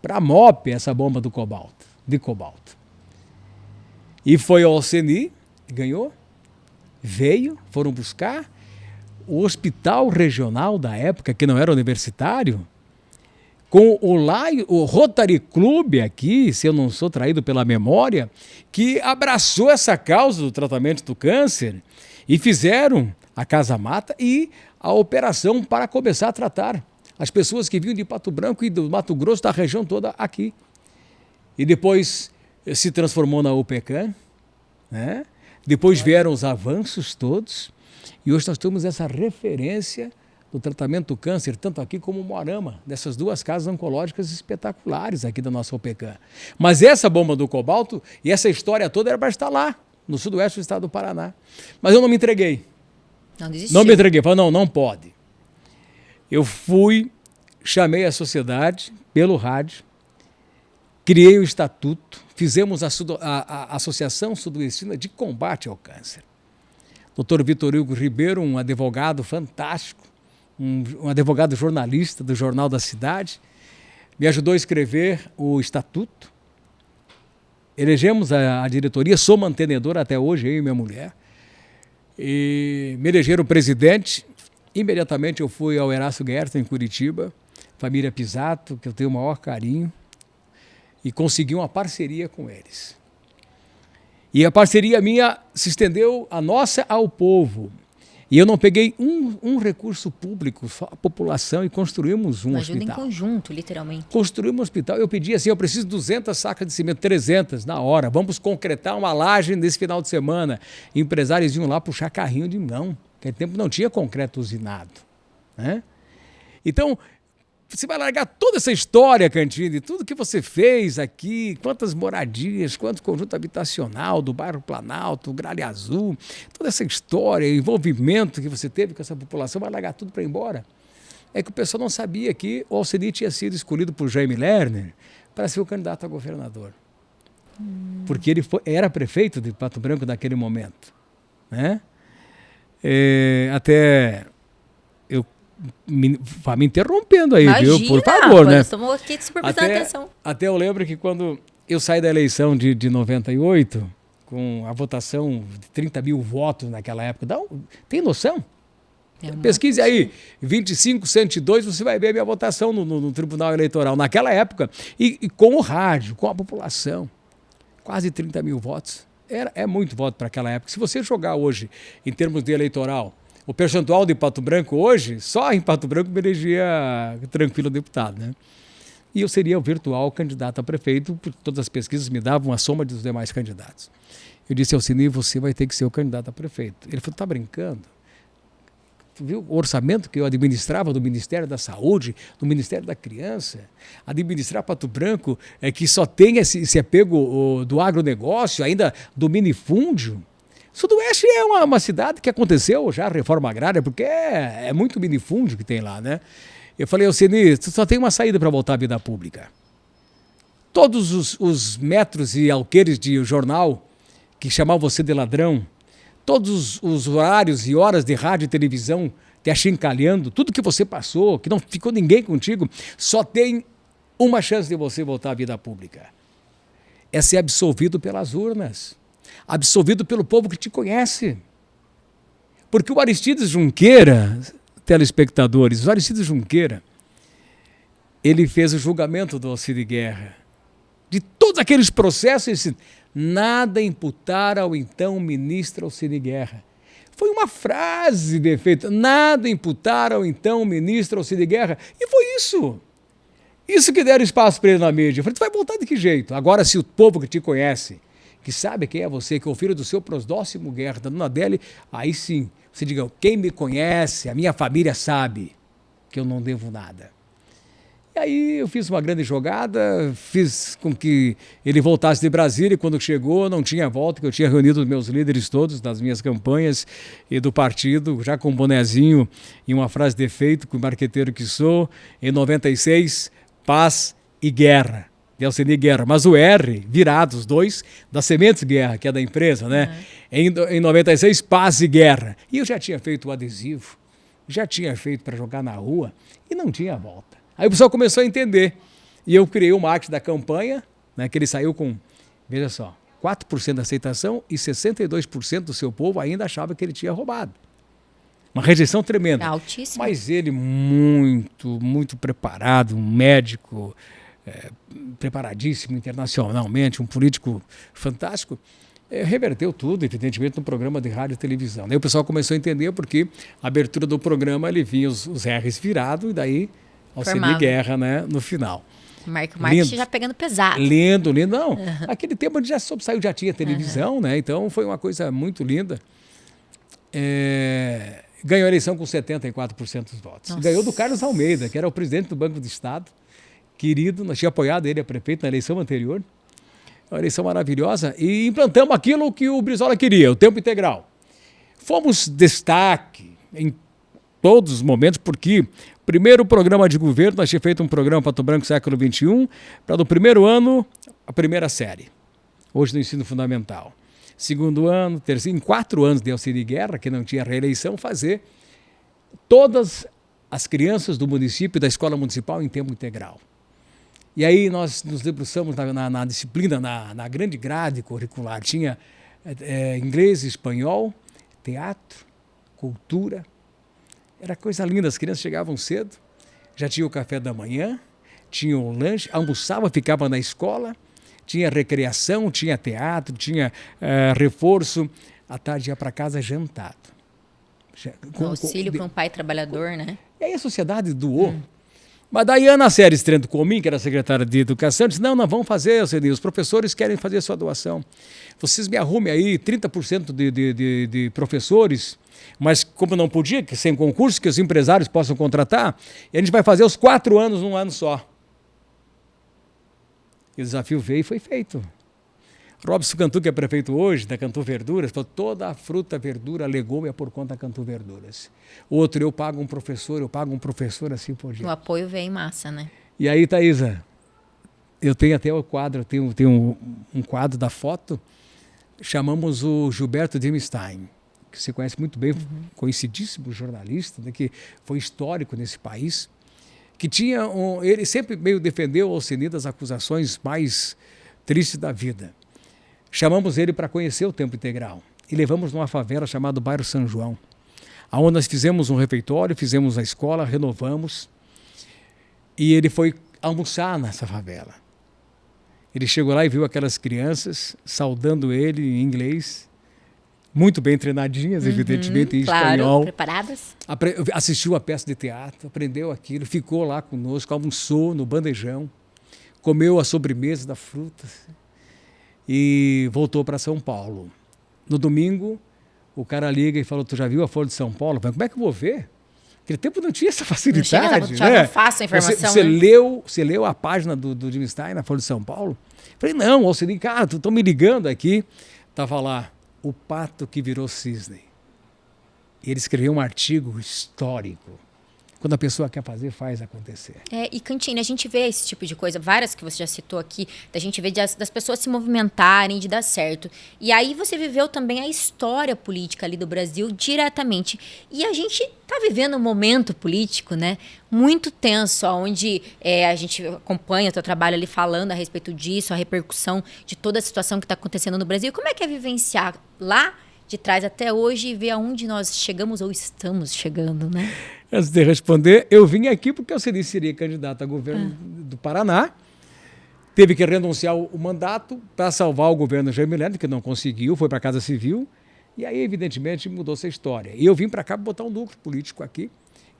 para a MOP essa bomba de cobalto. E foi ao CNI, ganhou, foram buscar. O hospital regional da época, que não era universitário, com o Rotary Club aqui, se eu não sou traído pela memória, que abraçou essa causa do tratamento do câncer e fizeram a casa-mata e a operação para começar a tratar as pessoas que vinham de Pato Branco e do Mato Grosso, da região toda aqui. E depois se transformou na UPECAM, né? Depois vieram os avanços todos e hoje nós temos essa referência do tratamento do câncer, tanto aqui como Moarama, dessas duas casas oncológicas espetaculares aqui da nossa UPECAM. Mas essa bomba do cobalto e essa história toda era para estar lá, no sudoeste do estado do Paraná. Mas eu não me entreguei. Não desistiu. Não me entreguei. Falei, não pode. Eu chamei a sociedade pelo rádio criei o estatuto, fizemos a Associação Sudoestina de Combate ao Câncer. Dr. Vitor Hugo Ribeiro, um advogado fantástico, um advogado jornalista do Jornal da Cidade, me ajudou a escrever o estatuto. Elegemos a diretoria, sou mantenedor até hoje, eu e minha mulher. E me elegeram presidente. Imediatamente eu fui ao Erasto Gersten, em Curitiba, família Pisato, que eu tenho o maior carinho, e consegui uma parceria com eles. E a parceria minha se estendeu, a nossa, ao povo. E eu não peguei um recurso público, só a população, e construímos um hospital. Ajuda em conjunto, literalmente. Construímos um hospital. Eu pedi assim, eu preciso de 200 sacas de cimento, 300 na hora. Vamos concretar uma laje nesse final de semana. Empresários iam lá puxar carrinho de mão. Naquele tempo não tinha concreto usinado, né? Então, você vai largar toda essa história, Cantini, tudo que você fez aqui, quantas moradias, quanto conjunto habitacional do bairro Planalto, Gralha Azul, toda essa história, envolvimento que você teve com essa população, vai largar tudo para ir embora. É que o pessoal não sabia que o Alceni tinha sido escolhido por Jaime Lerner para ser o candidato a governador. Porque ele era prefeito de Pato Branco naquele momento, né? Até eu vai me interrompendo aí, imagina, viu? Por favor, né? Estamos aqui super prestando atenção. Até eu lembro que quando eu saí da eleição de 98, com a votação de 30 mil votos naquela época, tem noção? Pesquise aí, 25.102, você vai ver a minha votação no Tribunal Eleitoral naquela época, e com o rádio, com a população, quase 30 mil votos. É muito voto para aquela época. Se você jogar hoje, em termos de eleitoral, o percentual de Pato Branco hoje, só em Pato Branco me elegia tranquilo deputado, né? E eu seria o virtual candidato a prefeito, porque todas as pesquisas me davam a soma dos demais candidatos. Eu disse, Alceni, você vai ter que ser o candidato a prefeito. Ele falou, tá brincando? Tu viu o orçamento que eu administrava do Ministério da Saúde, do Ministério da Criança? Administrar Pato Branco, que só tem esse apego do agronegócio, ainda do minifúndio. Sudoeste é uma cidade que aconteceu já a reforma agrária, porque é muito minifúndio que tem lá, né? Eu falei, Alceni, só tem uma saída para voltar à vida pública. Todos os metros e alqueires de jornal que chamavam você de ladrão, todos os horários e horas de rádio e televisão te achincalhando, tudo que você passou, que não ficou ninguém contigo, só tem uma chance de você voltar à vida pública. É ser absolvido pelas urnas, absolvido pelo povo que te conhece. Porque o Aristides Junqueira, telespectadores, o Aristides Junqueira, ele fez o julgamento do Alcide Guerra. De todos aqueles processos, ele disse, nada imputar ao então ministro Alcide Guerra. Foi uma frase de efeito, nada imputar ao então ministro Alcide Guerra. E foi isso. Isso que deram espaço para ele na mídia. Eu falei, tu vai voltar de que jeito? Agora, se o povo que te conhece, que sabe quem é você, que é o filho do seu Prosdóximo Guerra, da dona Adele, aí sim, você diga, quem me conhece, a minha família sabe que eu não devo nada. E aí eu fiz uma grande jogada, fiz com que ele voltasse de Brasília, e quando chegou não tinha volta, que eu tinha reunido os meus líderes todos das minhas campanhas e do partido, já com um bonezinho e uma frase de efeito, com o marqueteiro que sou, em 96, paz e guerra. De Alceni Guerra, mas o R, virado, os dois, da Sementes Guerra, que é da empresa, né? Em 96, paz e guerra. E eu já tinha feito o adesivo, já tinha feito para jogar na rua e não tinha volta. Aí o pessoal começou a entender. E eu criei o marketing da campanha, né, que ele saiu com, veja só, 4% de aceitação e 62% do seu povo ainda achava que ele tinha roubado. Uma rejeição tremenda. Altíssimo. Mas ele muito preparado, um médico preparadíssimo internacionalmente, um político fantástico, reverteu tudo, evidentemente, no programa de rádio e televisão. Daí o pessoal começou a entender porque a abertura do programa, ele vinha os R's virados e daí Alceni Guerra, né, no final. Marketing já pegando pesado. Lindo. Não, aquele tempo já saiu, já tinha televisão, né? Então foi uma coisa muito linda. Ganhou a eleição com 74% dos votos. Nossa. Ganhou do Carlos Almeida, que era o presidente do Banco do Estado, querido, nós tínhamos apoiado ele a prefeito na eleição anterior. Uma eleição maravilhosa. E implantamos aquilo que o Brizola queria, o tempo integral. Fomos destaque em todos os momentos, porque primeiro programa de governo, nós tínhamos feito um programa Pato Branco século XXI, para no primeiro ano, a primeira série, hoje no ensino fundamental. Segundo ano, terceiro, em 4 anos de auxílio guerra, que não tinha reeleição, fazer todas as crianças do município, da escola municipal, em tempo integral. E aí nós nos debruçamos na disciplina, na grande grade curricular. Tinha inglês, espanhol, teatro, cultura. Era coisa linda, as crianças chegavam cedo, já tinha o café da manhã, tinha o lanche, almoçava, ficava na escola, tinha recreação, tinha teatro, tinha reforço. À tarde ia para casa jantado. Auxílio para um pai trabalhador, né? E aí a sociedade doou. Mas daí a Ana Séries Trento Comim, que era secretária de Educação, disse, não, vamos fazer, os professores querem fazer a sua doação. Vocês me arrumem aí 30% de professores, mas como não podia, que sem concurso, que os empresários possam contratar, e a gente vai fazer os 4 anos num ano só. E o desafio veio e foi feito. Robson Cantu, que é prefeito hoje, da Cantu Verduras, falou, toda a fruta, verdura, legume é por conta da Cantu Verduras. Outro, eu pago um professor, assim por diante. O apoio veio em massa, né? E aí, Thaisa, eu tenho até o quadro, tenho um quadro da foto, chamamos o Gilberto Dimstein, que você conhece muito bem, conhecidíssimo jornalista, né, que foi histórico nesse país, que tinha ele sempre meio defendeu ao Alceni das acusações mais tristes da vida. Chamamos ele para conhecer o tempo integral e levamos numa favela chamada Bairro São João, onde nós fizemos um refeitório, fizemos a escola, renovamos, e ele foi almoçar nessa favela. Ele chegou lá e viu aquelas crianças saudando ele em inglês, muito bem treinadinhas, evidentemente, em espanhol. Preparadas. Assistiu a peça de teatro, aprendeu aquilo, ficou lá conosco, almoçou no bandejão, comeu a sobremesa da fruta e voltou para São Paulo. No domingo, o cara liga e falou, tu já viu a Folha de São Paulo? Eu falei, como é que eu vou ver? Naquele tempo não tinha essa facilidade. Não chega, fácil a informação. Você leu a página do Jim Stein na Folha de São Paulo? Eu falei, não, Alceni, cara, estão me ligando aqui. Estava lá, o pato que virou cisne. E ele escreveu um artigo histórico. Quando a pessoa quer fazer, faz acontecer. E Cantini, a gente vê esse tipo de coisa, várias que você já citou aqui, da gente ver das pessoas se movimentarem, de dar certo. E aí você viveu também a história política ali do Brasil diretamente. E a gente está vivendo um momento político, né, muito tenso, onde a gente acompanha o teu trabalho ali falando a respeito disso, a repercussão de toda a situação que está acontecendo no Brasil. Como é que é vivenciar lá de trás até hoje e ver aonde nós chegamos ou estamos chegando, né? Antes de responder, eu vim aqui porque eu seria candidato a governo do Paraná. Teve que renunciar o mandato para salvar o governo Jaime Lerner, que não conseguiu, foi para a Casa Civil. E aí, evidentemente, mudou essa história. E eu vim para cá botar um núcleo político aqui.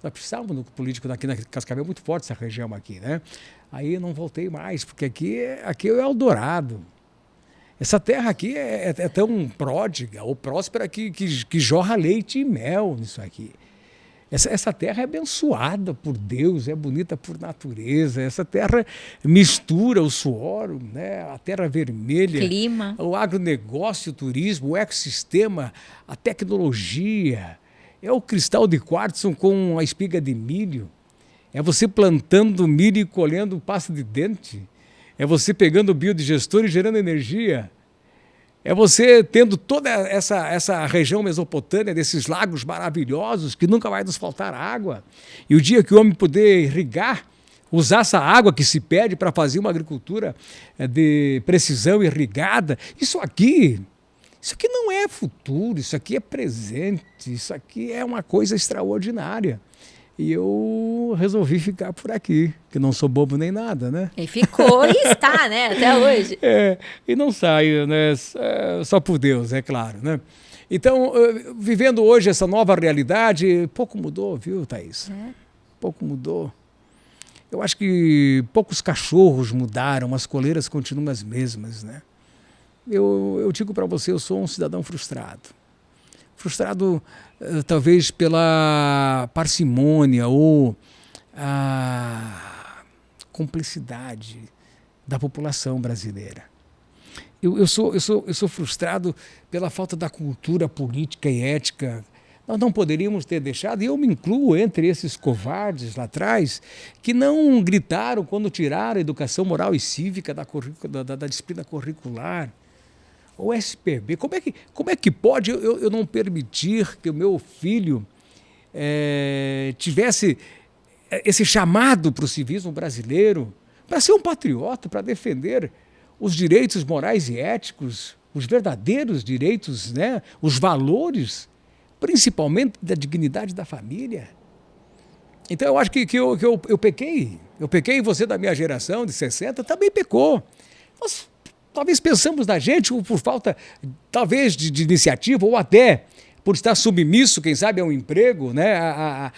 Nós precisávamos de um núcleo político aqui na Cascavel, muito forte essa região aqui, né? Aí eu não voltei mais, porque aqui é o Eldorado. Essa terra aqui é tão pródiga ou próspera que jorra leite e mel nisso aqui. Essa terra é abençoada por Deus, é bonita por natureza. Essa terra mistura o suor, né? A terra vermelha, clima, o agronegócio, o turismo, o ecossistema, a tecnologia. É o cristal de quartzo com a espiga de milho. É você plantando milho e colhendo pasta de dente. É você pegando o biodigestor e gerando energia. É você tendo toda essa região mesopotâmia, desses lagos maravilhosos, que nunca vai nos faltar água. E o dia que o homem puder irrigar, usar essa água que se pede para fazer uma agricultura de precisão irrigada, isso aqui não é futuro, isso aqui é presente, isso aqui é uma coisa extraordinária. E eu resolvi ficar por aqui, que não sou bobo nem nada, né? E ficou e está, né? Até hoje. E não saio, né? Só por Deus, é claro, né? Então, vivendo hoje essa nova realidade, pouco mudou, viu, Thaís? Pouco mudou. Eu acho que poucos cachorros mudaram, as coleiras continuam as mesmas, né? Eu digo para você, eu sou um cidadão frustrado. Frustrado talvez pela parcimônia ou a cumplicidade da população brasileira. Eu sou frustrado pela falta da cultura política e ética Nós não poderíamos ter deixado, e eu me incluo entre esses covardes lá atrás, que não gritaram quando tiraram a educação moral e cívica da disciplina curricular. O SPB, como é que pode eu não permitir que o meu filho tivesse esse chamado para o civismo brasileiro, para ser um patriota, para defender os direitos morais e éticos, os verdadeiros direitos, né? Os valores, principalmente da dignidade da família. Então eu acho que eu pequei. Eu pequei, e você da minha geração, de 60, também pecou. Nós talvez pensamos na gente por falta, talvez, de iniciativa, ou até por estar submisso, quem sabe, a um emprego, né?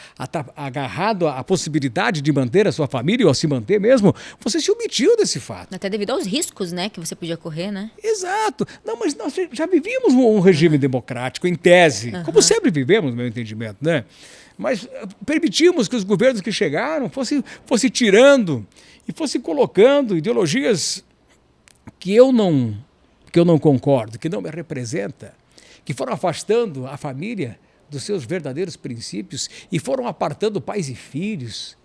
Agarrado à possibilidade de manter a sua família, ou a se manter mesmo, você se omitiu desse fato. Até devido aos riscos, né, que você podia correr, né? Exato. Não, mas nós já vivíamos um regime democrático, em tese, como sempre vivemos, no meu entendimento, né? Mas permitimos que os governos que chegaram fossem tirando e fossem colocando ideologias que eu não concordo, que não me representa, que foram afastando a família dos seus verdadeiros princípios e foram apartando pais e filhos,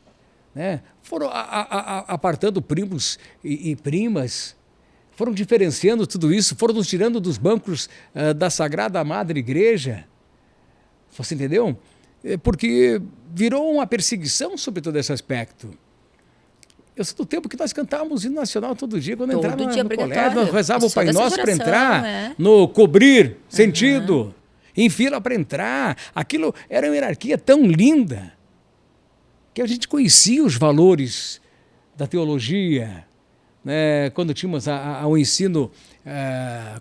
né? Foram apartando primos e primas, foram diferenciando tudo isso, foram nos tirando dos bancos da Sagrada Madre Igreja. Você entendeu? Porque virou uma perseguição sobre todo esse aspecto. Eu sou do tempo que nós cantávamos o hino nacional todo dia, quando entrava no colégio, nós rezávamos o Pai Nosso para entrar, no cobrir, sentido, em fila para entrar. Aquilo era uma hierarquia tão linda que a gente conhecia os valores da teologia, né? Quando tínhamos o ensino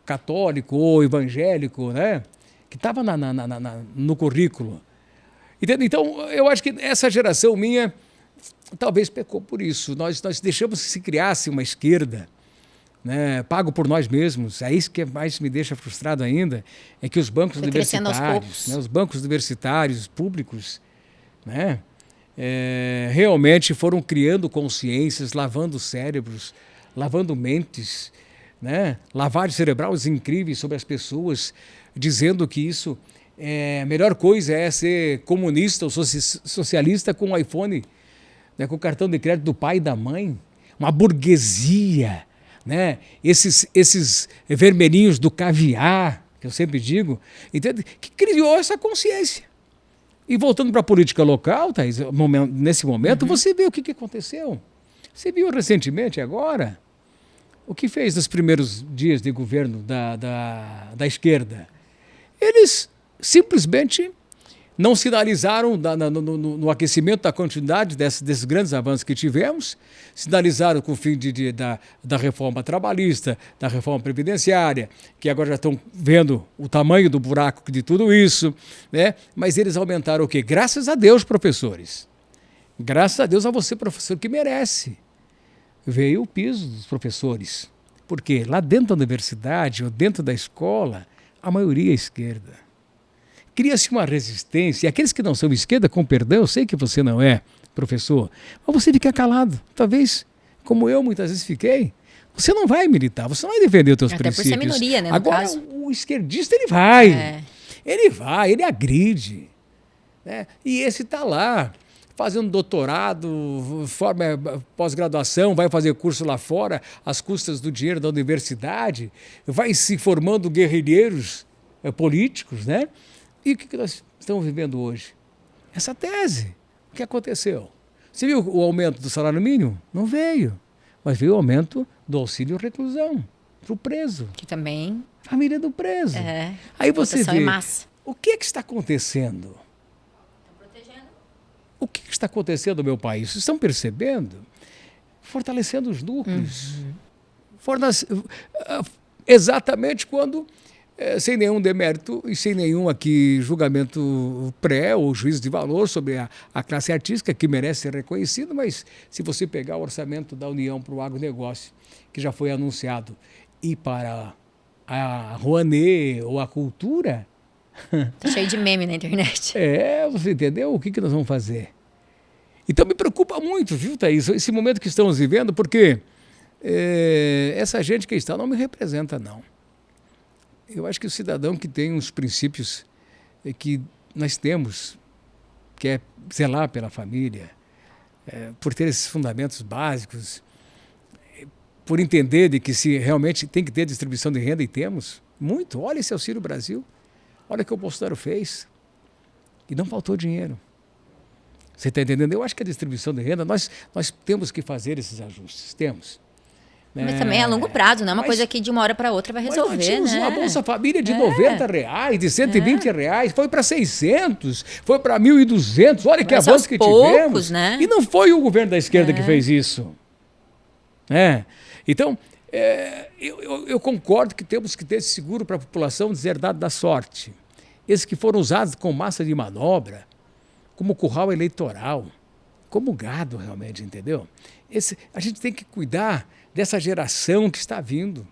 católico ou evangélico, né? Que estava no currículo. Entende? Então, eu acho que essa geração minha talvez pecou por isso. Nós deixamos que se criasse uma esquerda, né, pago por nós mesmos. É isso que mais me deixa frustrado ainda, é que os bancos universitários, né, os bancos universitários públicos, né, realmente foram criando consciências, lavando cérebros, lavando mentes, né, lavagens cerebrais incríveis sobre as pessoas, dizendo que isso a melhor coisa é ser comunista ou socialista com o iPhone, né, com o cartão de crédito do pai e da mãe, uma burguesia, né? Esses vermelhinhos do caviar, que eu sempre digo, entende? Que criou essa consciência. E voltando para a política local, Thaís, nesse momento, você vê o que aconteceu. Você viu recentemente agora o que fez nos primeiros dias de governo da esquerda. Eles simplesmente não sinalizaram no aquecimento da continuidade desses grandes avanços que tivemos, sinalizaram com o fim da reforma trabalhista, da reforma previdenciária, que agora já estão vendo o tamanho do buraco de tudo isso, né? Mas eles aumentaram o quê? Graças a Deus, professores. Graças a Deus a você, professor, que merece. Veio o piso dos professores. Porque lá dentro da universidade ou dentro da escola, a maioria é esquerda. Cria-se uma resistência. E aqueles que não são esquerda, com perdão, eu sei que você não é, professor, mas você fica calado. Talvez, como eu muitas vezes fiquei, você não vai militar, você não vai defender os seus princípios. Até por ser minoria, né, no Agora, caso. O esquerdista, ele vai. Ele agride. Né? E esse está lá, fazendo doutorado, pós-graduação, vai fazer curso lá fora, às custas do dinheiro da universidade, vai se formando guerrilheiros políticos, né? E o que nós estamos vivendo hoje? Essa tese. O que aconteceu? Você viu o aumento do salário mínimo? Não veio. Mas veio o aumento do auxílio reclusão para o preso. Que também... Família do preso. Aí você vê, massa. O que está acontecendo? Estão protegendo. O que está acontecendo no meu país? Vocês estão percebendo? Fortalecendo os núcleos. Exatamente quando... sem nenhum demérito e sem nenhum aqui julgamento ou juízo de valor sobre a classe artística, que merece ser reconhecido, mas se você pegar o orçamento da União para o agronegócio, que já foi anunciado, e para a Rouanet ou a cultura... Tá cheio de meme na internet. Você entendeu? O que nós vamos fazer? Então me preocupa muito, viu, Thaís, esse momento que estamos vivendo, porque essa gente que está não me representa, não. Eu acho que o cidadão que tem uns princípios que nós temos que é zelar pela família, por ter esses fundamentos básicos, por entender de que se realmente tem que ter distribuição de renda, e temos muito. Olha esse Auxílio Brasil, olha o que o Bolsonaro fez, e não faltou dinheiro. Você está entendendo? Eu acho que a distribuição de renda, nós temos que fazer esses ajustes, temos. Mas também é a longo prazo, não é uma coisa que de uma hora para outra vai resolver, mas tínhamos, né? uma Bolsa Família de R$90, de R$120, foi para 600, foi para 1.200, olha que avanço que tivemos. Né? E não foi o governo da esquerda que fez isso. Então, eu concordo que temos que ter esse seguro para a população deserdada da sorte. Esses que foram usados com massa de manobra, como curral eleitoral, como gado realmente, entendeu? A gente tem que cuidar dessa geração que está vindo.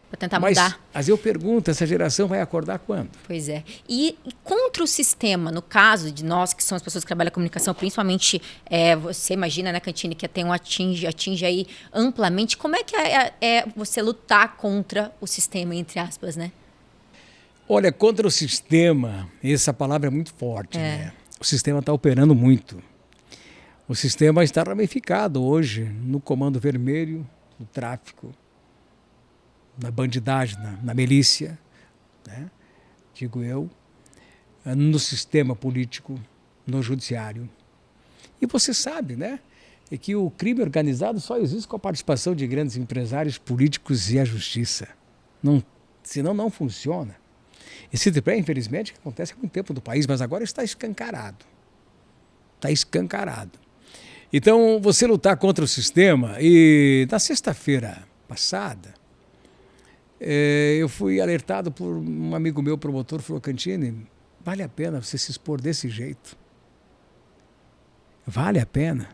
Para tentar mudar. Mas eu pergunto, essa geração vai acordar quando? Pois é. E contra o sistema, no caso de nós, que somos as pessoas que trabalham a comunicação, principalmente você imagina, né, Cantini, que atinge aí amplamente, como é que é você lutar contra o sistema, entre aspas, né? Olha, contra o sistema, essa palavra é muito forte, né? O sistema está operando muito. O sistema está ramificado hoje no Comando Vermelho, no tráfico, na bandidagem, na milícia, né? Digo eu, no sistema político, no judiciário. E você sabe, né, que o crime organizado só existe com a participação de grandes empresários políticos e a justiça. Senão não funciona. Esse tripé, infelizmente, que acontece há muito tempo no país, mas agora está escancarado. Está escancarado. Então, você lutar contra o sistema, e na sexta-feira passada, eu fui alertado por um amigo meu, promotor, falou: Cantini, vale a pena você se expor desse jeito? Vale a pena?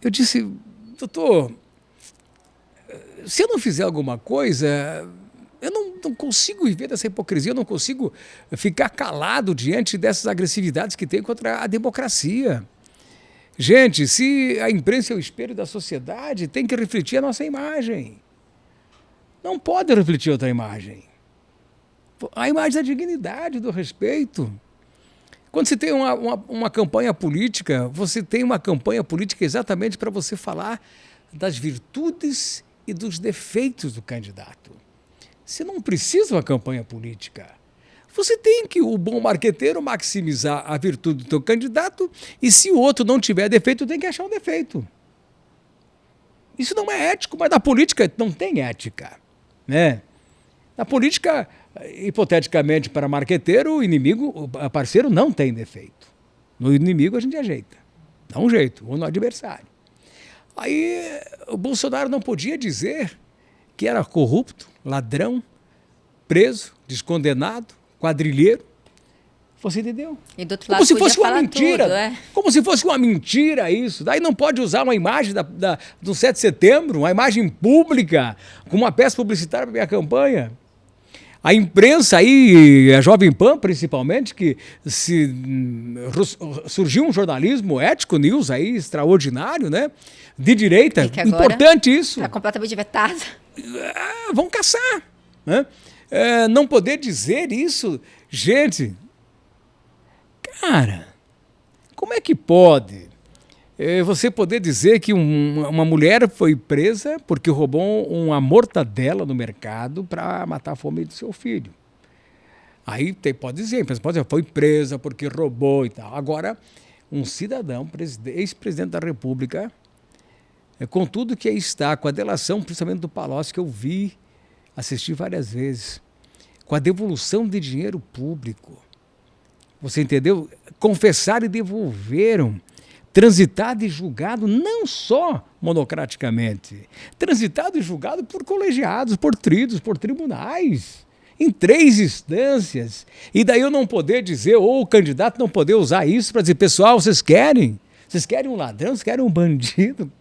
Eu disse: doutor, se eu não fizer alguma coisa, eu não consigo viver dessa hipocrisia, eu não consigo ficar calado diante dessas agressividades que tem contra a democracia. Gente, se a imprensa é o espelho da sociedade, tem que refletir a nossa imagem. Não pode refletir outra imagem. A imagem da dignidade, do respeito. Quando você tem uma campanha política, você tem uma campanha política exatamente para você falar das virtudes e dos defeitos do candidato. Você não precisa uma campanha política. Você tem que, o bom marqueteiro, maximizar a virtude do teu candidato, e se o outro não tiver defeito, tem que achar um defeito. Isso não é ético, mas na política não tem ética, né? Na política, hipoteticamente, para marqueteiro, o inimigo, o parceiro não tem defeito. No inimigo a gente ajeita, dá um jeito, ou no adversário. Aí o Bolsonaro não podia dizer que era corrupto, ladrão, preso, descondenado, quadrilheiro. Você entendeu? E do outro lado, como se fosse uma mentira. Tudo, Como se fosse uma mentira isso. Daí não pode usar uma imagem do 7 de setembro, uma imagem pública, com uma peça publicitária para minha campanha. A imprensa aí, a Jovem Pan principalmente, que surgiu um jornalismo ético, news aí, extraordinário, né? De direita. Importante isso. Está completamente vetado. Vão caçar, né? Não poder dizer isso, gente, cara, como é que pode você poder dizer que uma mulher foi presa porque roubou uma mortadela no mercado para matar a fome do seu filho? Aí pode dizer, foi presa porque roubou e tal. Agora, um cidadão, ex-presidente da República, com tudo que aí está, com a delação, principalmente do Palocci, que eu vi, assisti várias vezes, com a devolução de dinheiro público. Você entendeu? Confessaram e devolveram. Transitado e julgado não só monocraticamente, transitado e julgado por colegiados, por tridos, por tribunais, em 3 instâncias. E daí eu não poder dizer, ou o candidato não poder usar isso para dizer: pessoal, vocês querem um ladrão, vocês querem um bandido,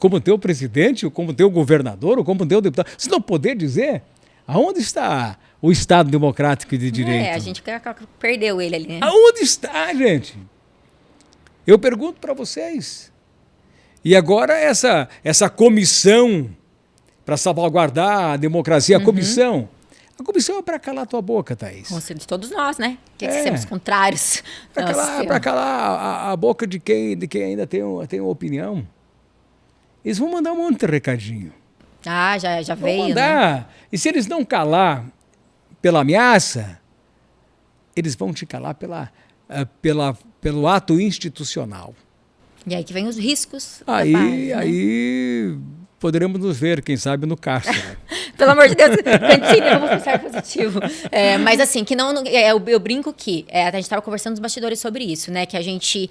como teu presidente, ou como teu governador, ou como teu deputado. Vocês não poder dizer? Aonde está o Estado democrático e de direito? A gente perdeu ele ali, né? Aonde está, gente? Eu pergunto para vocês. E agora essa comissão para salvaguardar a democracia, a comissão, A comissão é para calar a tua boca, Thaís. Conselho de todos nós, né? Que somos contrários. Para calar a boca de quem ainda tem uma opinião. Eles vão mandar um monte de recadinho. Ah, já veio, vão mandar. Né? E se eles não calar pela ameaça, eles vão te calar pelo ato institucional. E aí que vem os riscos. Aí poderemos nos ver, quem sabe, no cárcere. Pelo amor de Deus, Cantini, vamos pensar positivo. Mas assim, que não eu brinco que a gente estava conversando nos bastidores sobre isso, né? Que a gente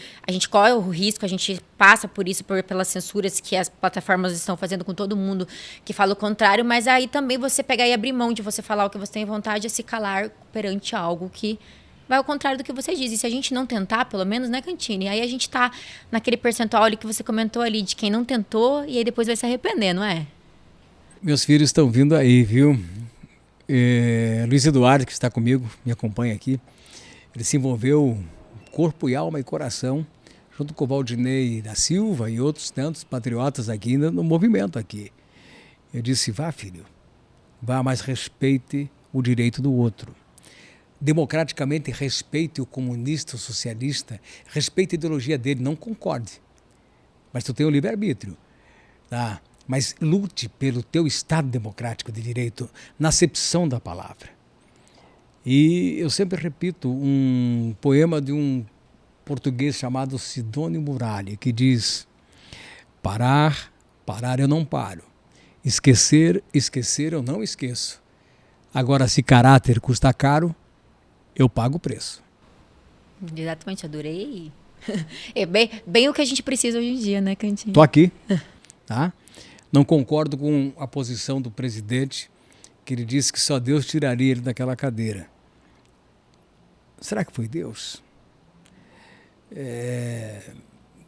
corre o risco, a gente passa por isso, pelas censuras que as plataformas estão fazendo com todo mundo que fala o contrário, mas aí também você pegar e abrir mão de você falar o que você tem vontade, é se calar perante algo que vai ao contrário do que você diz. E se a gente não tentar, pelo menos, né, Cantini? Aí a gente tá naquele percentual ali que você comentou ali, de quem não tentou e aí depois vai se arrepender, não é? Meus filhos estão vindo aí, viu? Luiz Eduardo, que está comigo, me acompanha aqui, ele se envolveu corpo e alma e coração, junto com o Valdinei da Silva e outros tantos patriotas aqui no movimento aqui. Eu disse, vá, filho, vá, mas respeite o direito do outro. Democraticamente respeite o comunista, o socialista, respeite a ideologia dele, não concorde. Mas tu tem o livre-arbítrio, tá? Mas lute pelo teu Estado democrático de direito, na acepção da palavra. E eu sempre repito um poema de um português chamado Sidônio Muralha, que diz, parar eu não paro. Esquecer eu não esqueço. Agora, se caráter custa caro, eu pago o preço. Exatamente, adorei. É bem o que a gente precisa hoje em dia, né, Cantini? Tô aqui, tá? Não concordo com a posição do presidente, que ele disse que só Deus tiraria ele daquela cadeira. Será que foi Deus?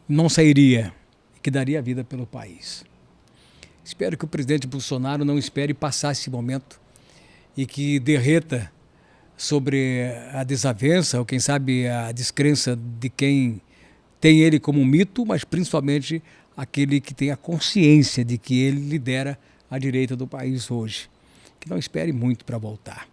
Não sairia, que daria a vida pelo país. Espero que o presidente Bolsonaro não espere passar esse momento e que derreta sobre a desavença, ou quem sabe a descrença de quem tem ele como um mito, mas principalmente aquele que tem a consciência de que ele lidera a direita do país hoje. Que não espere muito para voltar,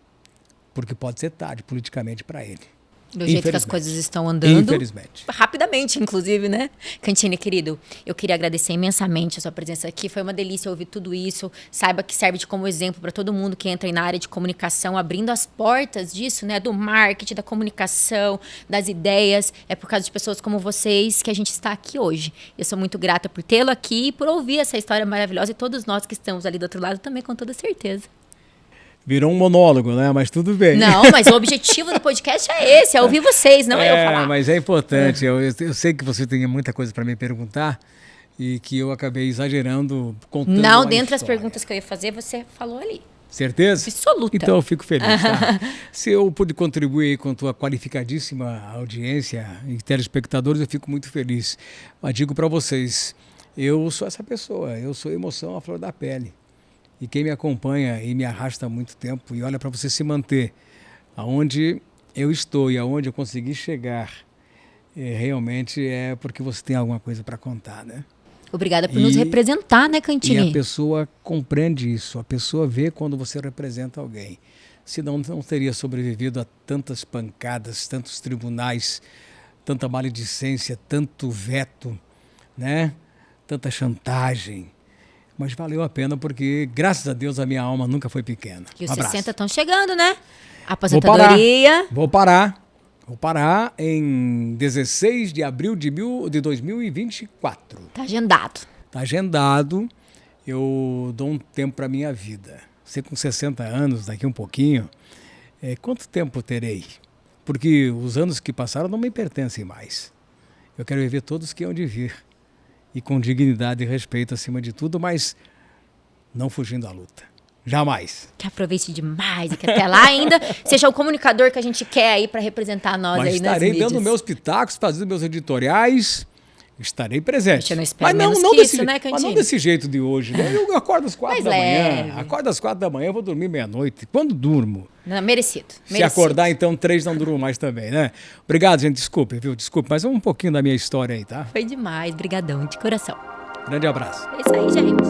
porque pode ser tarde politicamente para ele. Do jeito que as coisas estão andando. Infelizmente. Rapidamente, inclusive, né? Cantini, querido, eu queria agradecer imensamente a sua presença aqui. Foi uma delícia ouvir tudo isso. Saiba que serve de como exemplo para todo mundo que entra aí na área de comunicação, abrindo as portas disso, né? Do marketing, da comunicação, das ideias. É por causa de pessoas como vocês que a gente está aqui hoje. Eu sou muito grata por tê-lo aqui e por ouvir essa história maravilhosa. E todos nós que estamos ali do outro lado também, com toda certeza. Virou um monólogo, né? Mas tudo bem. Não, mas o objetivo do podcast é esse, é ouvir vocês, não é eu falar. Mas é importante. Eu sei que você tem muita coisa para me perguntar e que eu acabei exagerando contando Não, dentre das perguntas que eu ia fazer, você falou ali. Certeza? Absoluta. Então eu fico feliz, tá? Se eu pude contribuir com a tua qualificadíssima audiência e telespectadores, eu fico muito feliz. Mas digo para vocês, eu sou essa pessoa, eu sou emoção à flor da pele. E quem me acompanha e me arrasta há muito tempo e olha para você se manter aonde eu estou e aonde eu consegui chegar, realmente é porque você tem alguma coisa para contar, né? Obrigada por nos representar, né, Cantini? E a pessoa compreende isso, a pessoa vê quando você representa alguém. Senão não teria sobrevivido a tantas pancadas, tantos tribunais, tanta maledicência, tanto veto, né? Tanta chantagem. Mas valeu a pena porque, graças a Deus, a minha alma nunca foi pequena. E os 60 estão chegando, né? Aposentadoria. Vou parar em 16 de abril de 2024. Tá agendado. Tá agendado. Eu dou um tempo para minha vida. Você com 60 anos, daqui um pouquinho, quanto tempo terei? Porque os anos que passaram não me pertencem mais. Eu quero viver todos que hão de vir. E com dignidade e respeito acima de tudo, mas não fugindo da luta. Jamais. Que aproveite demais e que até lá ainda seja o comunicador que a gente quer aí para representar nós mas aí nas mídias. Estarei dando meus pitacos, fazendo meus editoriais, estarei presente. Eu não espero menos que isso, né, Cantini? Mas não desse jeito de hoje, né? Eu acordo às 4 da manhã, acordo às 4 da manhã, eu vou dormir meia-noite. Quando durmo? Não, merecido. Se acordar, então 3 não durmo mais também, né? Obrigado, gente, desculpe, viu? Desculpe, mas um pouquinho da minha história aí, tá? Foi demais, brigadão, de coração. Grande abraço. É isso aí, gente.